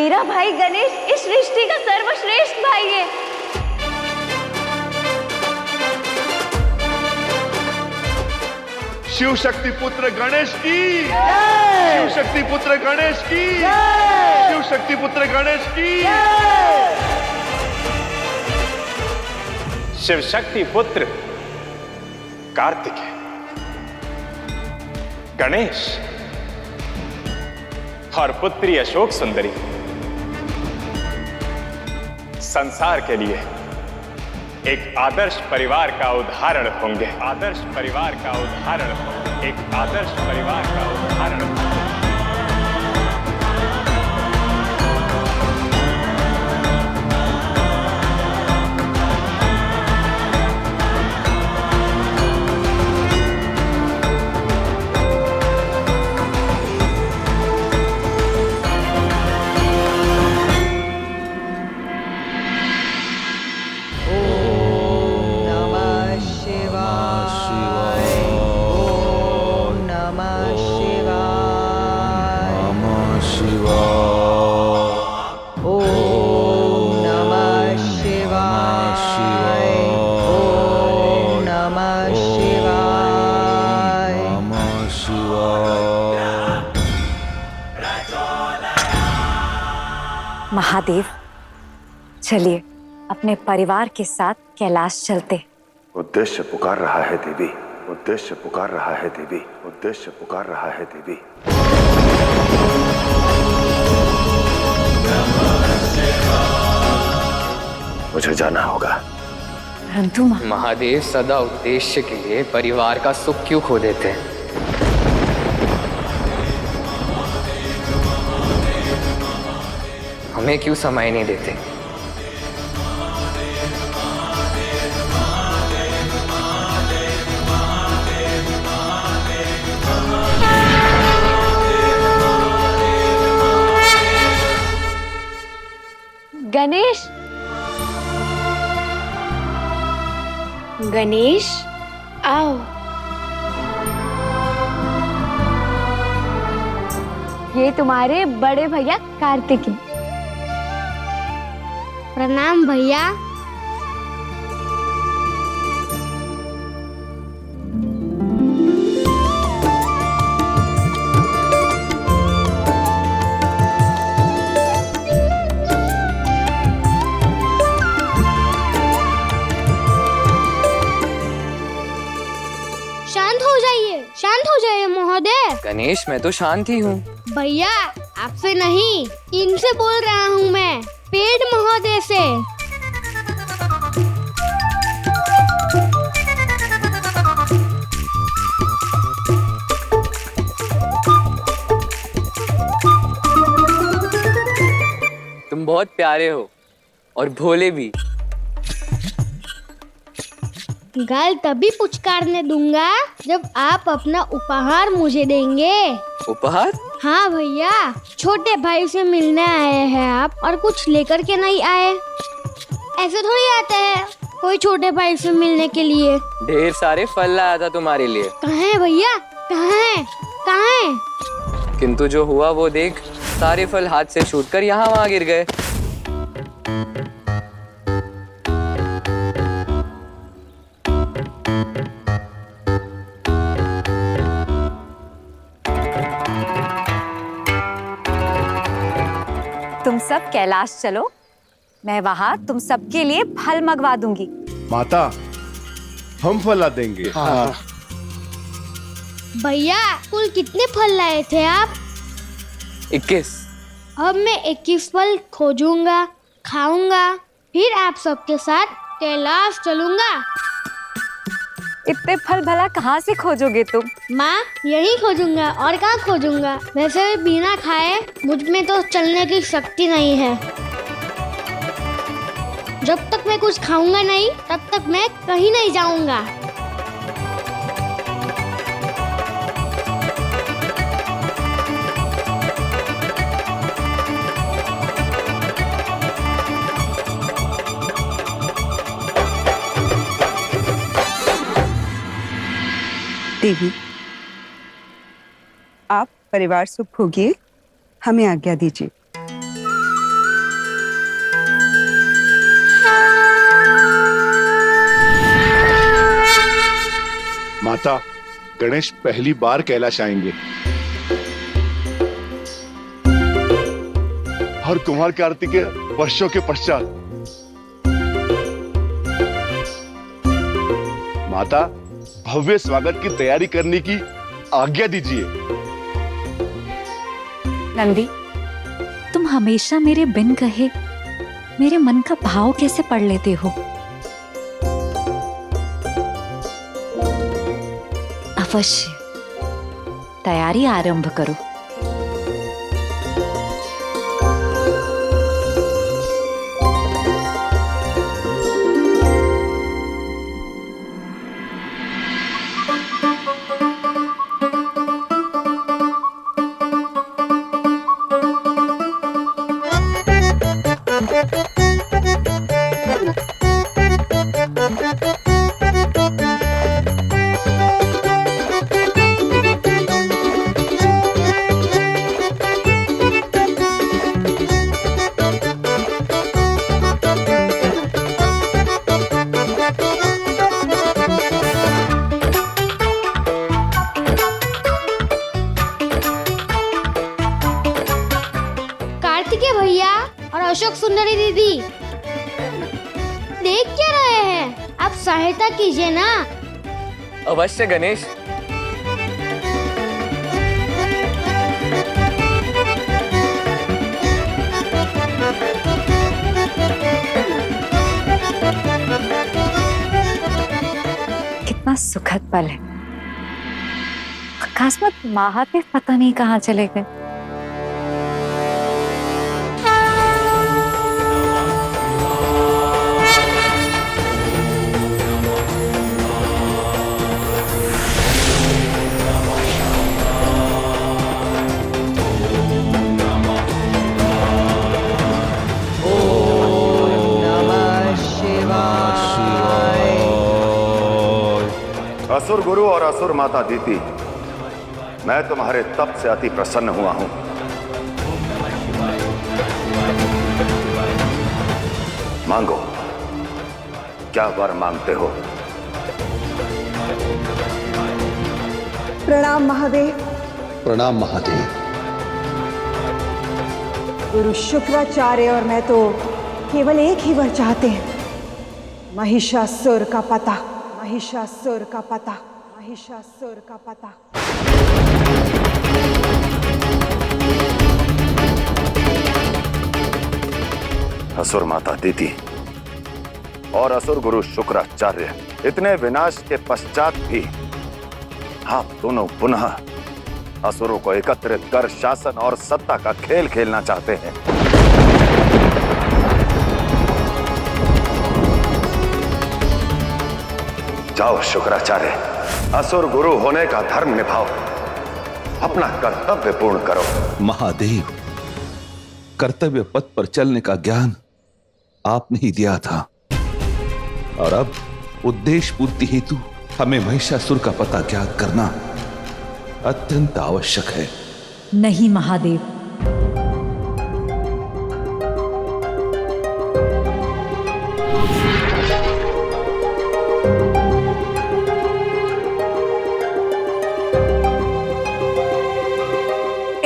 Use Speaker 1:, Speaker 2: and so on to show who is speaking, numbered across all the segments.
Speaker 1: मेरा भाई गणेश इस सृष्टि का सर्वश्रेष्ठ भाई है।
Speaker 2: शिव शक्ति पुत्र गणेश की, शिव शक्ति पुत्र गणेश की, शिव शक्ति पुत्र गणेश की,
Speaker 3: शिव शक्ति पुत्र कार्तिकेय, गणेश और पुत्री अशोक सुंदरी संसार के लिए एक आदर्श परिवार का उदाहरण होंगे। आदर्श परिवार का उदाहरण होंगे। एक आदर्श परिवार का उदाहरण होंगे।
Speaker 1: महादेव, चलिए अपने परिवार के साथ कैलाश चलते।
Speaker 2: उद्देश्य पुकार रहा है देवी, उद्देश्य पुकार रहा है देवी, उद्देश्य पुकार रहा है देवी। मुझे जाना होगा।
Speaker 1: परंतु
Speaker 4: महादेव सदा उद्देश्य के लिए परिवार का सुख क्यों खो देते हैं? हमें क्यों समय नहीं देते?
Speaker 1: गणेश, गणेश आओ। ये तुम्हारे बड़े भैया कार्तिक हैं।
Speaker 5: प्रणाम भैया। शांत हो जाइए महोदय।
Speaker 4: गणेश, मैं तो शांत ही हूँ।
Speaker 5: भैया, आपसे नहीं, इनसे बोल रहा हूँ मैं, पेड़ महोदय से।
Speaker 4: तुम बहुत प्यारे हो और भोले भी।
Speaker 5: गाल तभी पुचकारने दूंगा जब आप अपना उपहार मुझे देंगे।
Speaker 4: उपहार?
Speaker 5: हाँ भैया, छोटे भाई से मिलने आए हैं आप और कुछ लेकर के नहीं आए। ऐसे थोड़ी आते हैं कोई छोटे भाई से मिलने के लिए।
Speaker 4: ढेर सारे फल लाया था तुम्हारे लिए।
Speaker 5: कहाँ है भैया? कहाँ है? कहाँ है?
Speaker 4: किंतु जो हुआ वो देख, सारे फल हाथ से छूटकर यहाँ वहाँ गिर गए।
Speaker 1: तुम सब कैलाश चलो, मैं वहां तुम सबके लिए फल मंगवा दूंगी।
Speaker 2: माता, हम फल ला देंगे। हाँ।
Speaker 5: भैया, कुल कितने फल लाए थे आप?
Speaker 4: 21।
Speaker 5: अब मैं 21 फल खोजूंगा, खाऊंगा, फिर आप सबके साथ कैलाश चलूंगा।
Speaker 1: इतने फल भला कहाँ से खोजोगे तुम?
Speaker 5: माँ, यही खोजूंगा और कहाँ खोजूंगा। वैसे भी बिना खाए मुझ में तो चलने की शक्ति नहीं है। जब तक मैं कुछ खाऊंगा नहीं, तब तक मैं कहीं नहीं जाऊंगा।
Speaker 6: देवी, आप परिवार सुख भोगिए, हमें आज्ञा दीजिए।
Speaker 2: माता, गणेश पहली बार कैलाश आएंगे और कुमार की आरती के वर्षों के पश्चात। माता, भव्य स्वागत की तैयारी करने की आज्ञा दीजिए।
Speaker 1: नंदी, तुम हमेशा मेरे बिन कहे मेरे मन का भाव कैसे पढ़ लेते हो? अवश्य तैयारी आरंभ करो।
Speaker 5: कार्तिकेय भैया और अशोक सुंदरी दीदी, देख क्या रहे हैं? आप सहायता कीजिए ना।
Speaker 4: अवश्य गणेश।
Speaker 1: कितना सुखद पल है। अकस्मात महादेव पता नहीं कहाँ चले गए।
Speaker 7: असुर गुरु और असुर माता दीति, मैं तुम्हारे तप से अति प्रसन्न हुआ हूं। मांगो, क्या वर मांगते हो?
Speaker 6: प्रणाम महादेव।
Speaker 8: प्रणाम महादेव।
Speaker 6: गुरु शुक्राचार्य और मैं तो केवल एक ही वर चाहते हैं, महिषासुर का पता, महिषासुर का पता, महिषासुर का पता।
Speaker 7: असुर माता दीति और असुर गुरु शुक्राचार्य, इतने विनाश के पश्चात भी आप दोनों पुनः असुरों को एकत्रित कर शासन और सत्ता का खेल खेलना चाहते हैं। जाओ शुक्राचार्य, असुर गुरु होने का धर्म निभाओ, अपना कर्तव्य पूर्ण करो।
Speaker 8: महादेव, कर्तव्य पथ पर चलने का ज्ञान आपने ही दिया था, और अब उद्देश्य पूर्ति हेतु हमें महिषासुर का पता ज्ञात करना अत्यंत आवश्यक है।
Speaker 1: नहीं महादेव,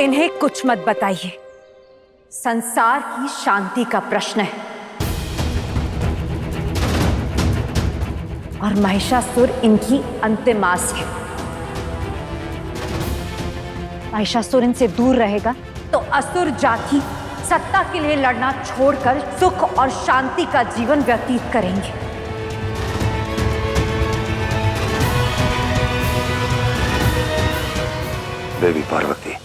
Speaker 1: इन्हें कुछ मत बताइए। संसार की शांति का प्रश्न है और महिषासुर इनकी अंतिम आस है। महिषासुर इनसे दूर रहेगा तो असुर जाति सत्ता के लिए लड़ना छोड़कर सुख और शांति का जीवन व्यतीत करेंगे।
Speaker 7: देवी पार्वती,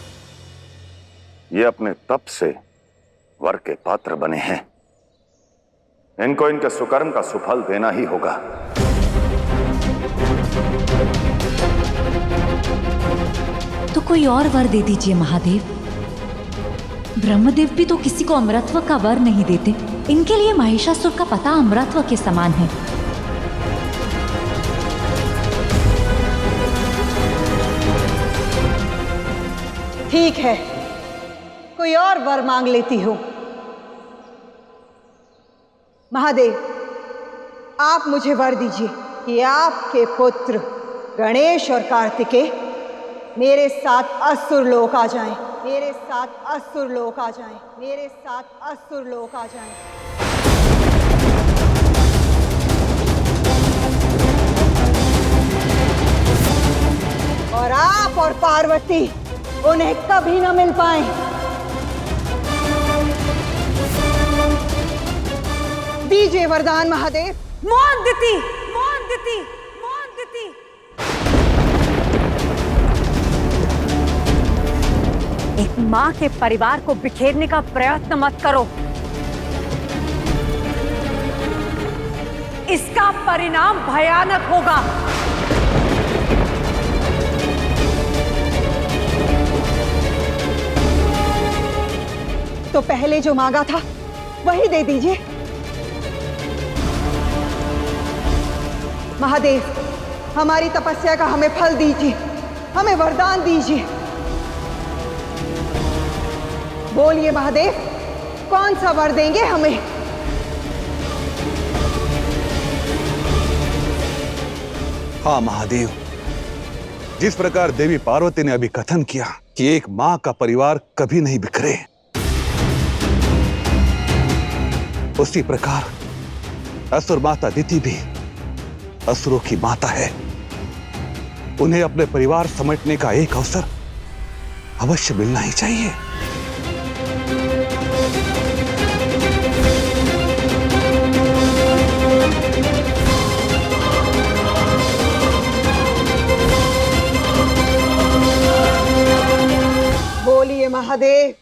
Speaker 7: ये अपने तप से वर के पात्र बने हैं, इनको इनके सुकर्म का सुफल देना ही होगा।
Speaker 1: तो कोई और वर दे दीजिए महादेव। ब्रह्मदेव भी तो किसी को अमरत्व का वर नहीं देते। इनके लिए महिषासुर का पता अमरत्व के समान है।
Speaker 6: ठीक है, कोई और वर मांग लेती हूं। महादेव, आप मुझे वर दीजिए कि आपके पुत्र गणेश और कार्तिकेय मेरे साथ असुर लोक आ जाएं, मेरे साथ असुर लोक आ जाएं, मेरे साथ असुर लोक आ जाएं। और आप और पार्वती उन्हें कभी न मिल पाए। दीजिए वरदान महादेव।
Speaker 1: मौन देती, मौन देती, मौन देती। एक मां के परिवार को बिखेरने का प्रयत्न मत करो। इसका परिणाम भयानक होगा।
Speaker 6: तो पहले जो मांगा था वही दे दीजिए। महादेव, हमारी तपस्या का हमें फल दीजिए, हमें वरदान दीजिए। बोलिए महादेव, कौन सा वर देंगे हमें?
Speaker 8: हाँ महादेव, जिस प्रकार देवी पार्वती ने अभी कथन किया कि एक मां का परिवार कभी नहीं बिखरे, उसी प्रकार असुर माता दिति भी असुरों की माता है। उन्हें अपने परिवार समेटने का एक अवसर अवश्य मिलना ही चाहिए।
Speaker 6: बोलिए महादेव,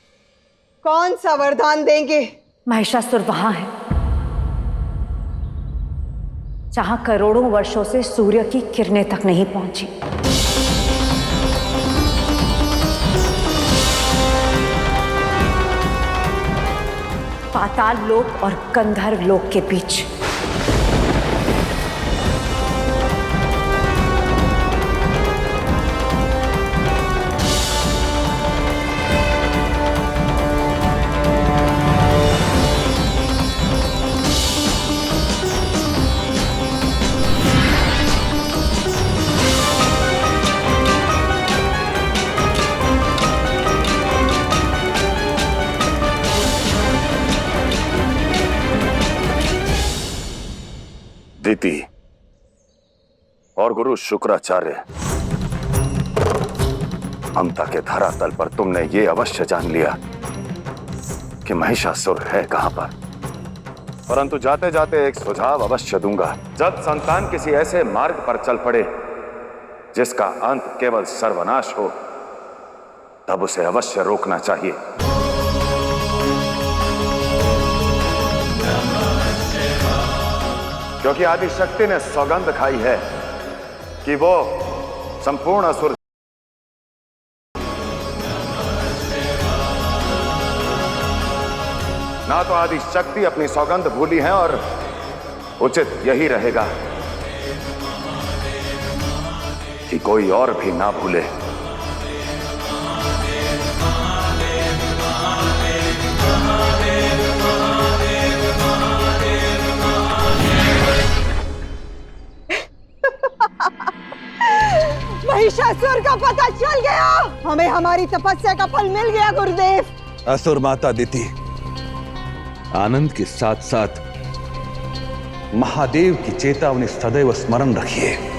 Speaker 6: कौन सा वरदान देंगे?
Speaker 1: महिषासुर वहां है जहां करोड़ों वर्षों से सूर्य की किरणें तक नहीं पहुंची। पाताल लोक और गंधर्व लोक के बीच।
Speaker 7: दिति और गुरु शुक्राचार्य, ममता के धरातल पर तुमने ये अवश्य जान लिया कि महिषासुर है कहां पर। परंतु जाते जाते एक सुझाव अवश्य दूंगा। जब संतान किसी ऐसे मार्ग पर चल पड़े जिसका अंत केवल सर्वनाश हो, तब उसे अवश्य रोकना चाहिए। क्योंकि आदि शक्ति ने सौगंध खाई है कि वो संपूर्ण असुर ना तो आदि शक्ति अपनी सौगंध भूली है, और उचित यही रहेगा कि कोई और भी ना भूले।
Speaker 6: महिषासुर का पता चल गया, हमें हमारी तपस्या का फल मिल गया गुरुदेव।
Speaker 8: असुर माता दिति, आनंद के साथ साथ महादेव की चेतावनी सदैव स्मरण रखिए।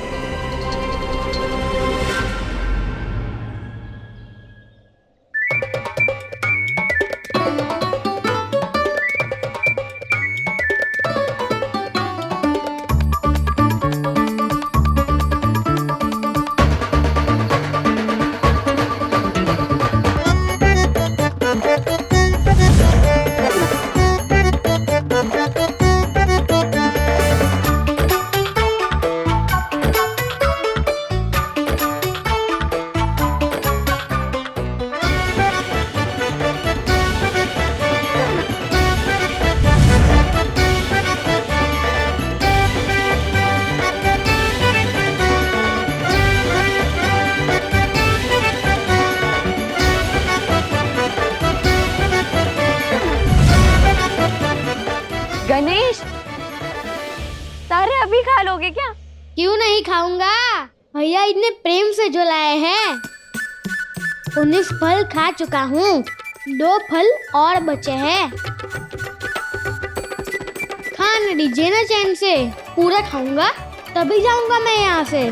Speaker 5: गणेश, सारे अभी खा लोगे क्या? क्यों नहीं खाऊंगा, भैया इतने प्रेम से जो लाए हैं। 19 फल खा चुका हूँ, 2 फल और बचे हैं। खाने दीजिए ना चैन से, पूरा खाऊंगा तभी जाऊंगा मैं यहाँ से।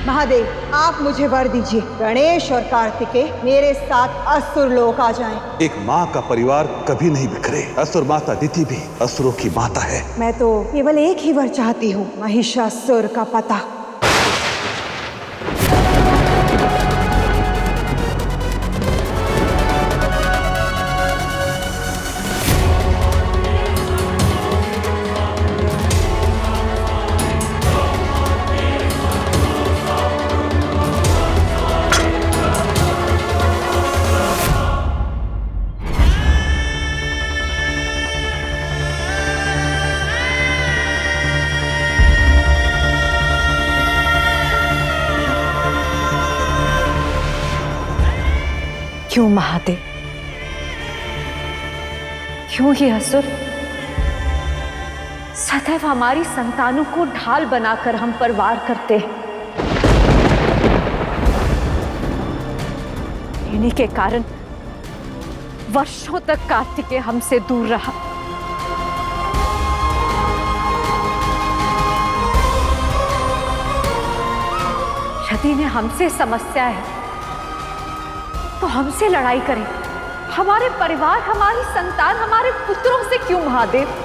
Speaker 6: महादेव, आप मुझे वर दीजिए, गणेश और कार्तिकेय मेरे साथ असुर लोक आ जाएं।
Speaker 8: एक माँ का परिवार कभी नहीं बिखरे। असुर माता अदिति भी असुरों की माता है।
Speaker 6: मैं तो केवल एक ही वर चाहती हूँ, महिषासुर का पता।
Speaker 1: क्यों महादेव, क्यों ये असुर सदैव हमारी संतानों को ढाल बनाकर हम पर वार करते हैं? इन्हीं के कारण वर्षों तक कार्तिकेय हमसे दूर रहा। यदि इन्हें हमसे समस्या है तो हमसे लड़ाई करें। हमारे परिवार, हमारी संतान, हमारे पुत्रों से क्यों महादेव?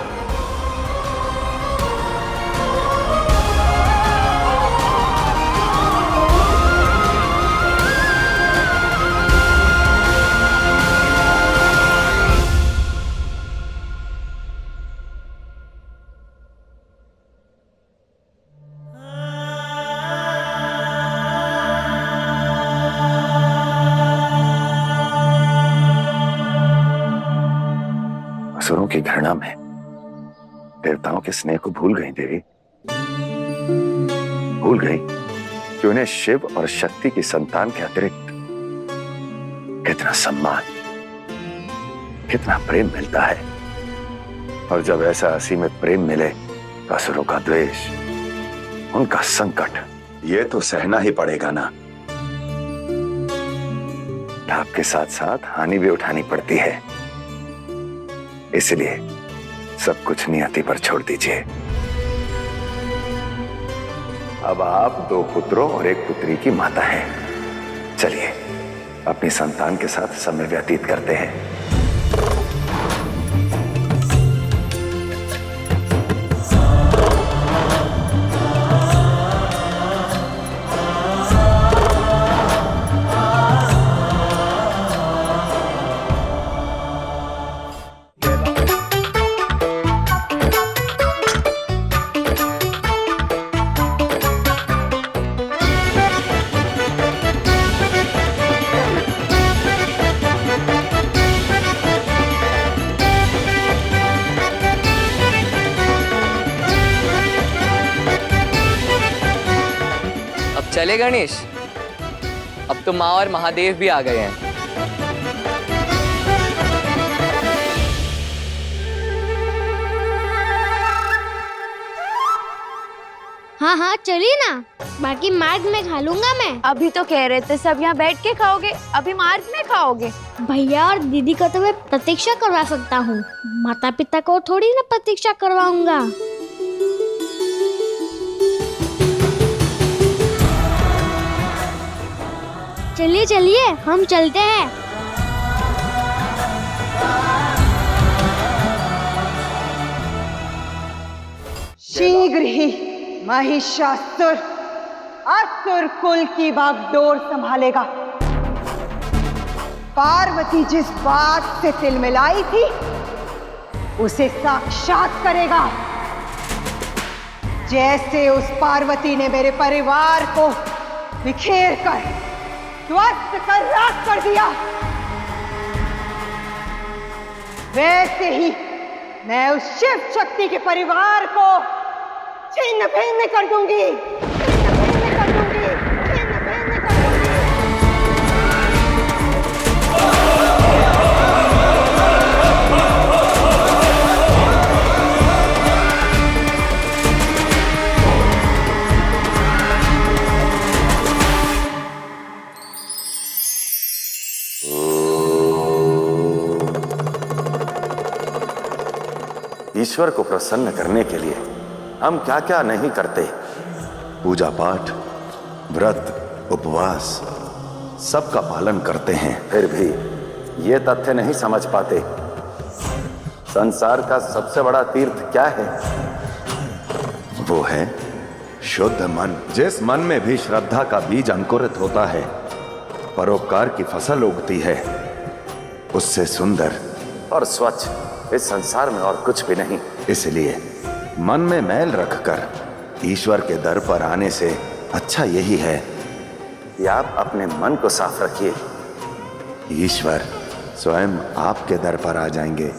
Speaker 7: असुरों की घृणा में देवताओं के स्नेह को भूल गई देवी। भूल गई कि उन्हें शिव और शक्ति की संतान के अतिरिक्त कितना सम्मान, कितना प्रेम मिलता है। और जब ऐसा असीमित प्रेम मिले तो असुरों का द्वेष, उनका संकट, ये तो सहना ही पड़ेगा ना। लाभ के साथ साथ हानि भी उठानी पड़ती है। इसलिए सब कुछ नियति पर छोड़ दीजिए। अब आप 2 पुत्रों और 1 पुत्री की माता हैं। चलिए अपनी संतान के साथ समय व्यतीत करते हैं।
Speaker 4: चले गणेश, अब तो माँ और महादेव भी आ गए हैं।
Speaker 5: हाँ हाँ चलिए ना, बाकी मार्ग में खा लूंगा मैं।
Speaker 9: अभी तो कह रहे थे सब यहाँ बैठ के खाओगे, अभी मार्ग में खाओगे?
Speaker 5: भैया और दीदी का तो मैं प्रतीक्षा करवा सकता हूँ, माता पिता को थोड़ी ना प्रतीक्षा करवाऊंगा। चलिए चलिए हम चलते हैं।
Speaker 6: शीघ्र ही महिषासुर असुर कुल की बागडोर संभालेगा। पार्वती जिस बात से तिलमिलाई थी उसे साक्षात करेगा। जैसे उस पार्वती ने मेरे परिवार को बिखेर कर ध्वस्त कर राख कर दिया, वैसे ही मैं उस शिव शक्ति के परिवार को छिन्न भिन्न कर दूंगी।
Speaker 7: ईश्वर को प्रसन्न करने के लिए हम क्या क्या नहीं करते। पूजा पाठ, व्रत, उपवास सबका पालन करते हैं, फिर भी ये तथ्य नहीं समझ पाते संसार का सबसे बड़ा तीर्थ क्या है। वो है शुद्ध मन। जिस मन में भी श्रद्धा का बीज अंकुरित होता है, परोपकार की फसल उगती है, उससे सुंदर और स्वच्छ इस संसार में और कुछ भी नहीं। इसलिए मन में मैल रखकर ईश्वर के दर पर आने से अच्छा यही है कि आप अपने मन को साफ रखिए। ईश्वर स्वयं आपके दर पर आ जाएंगे।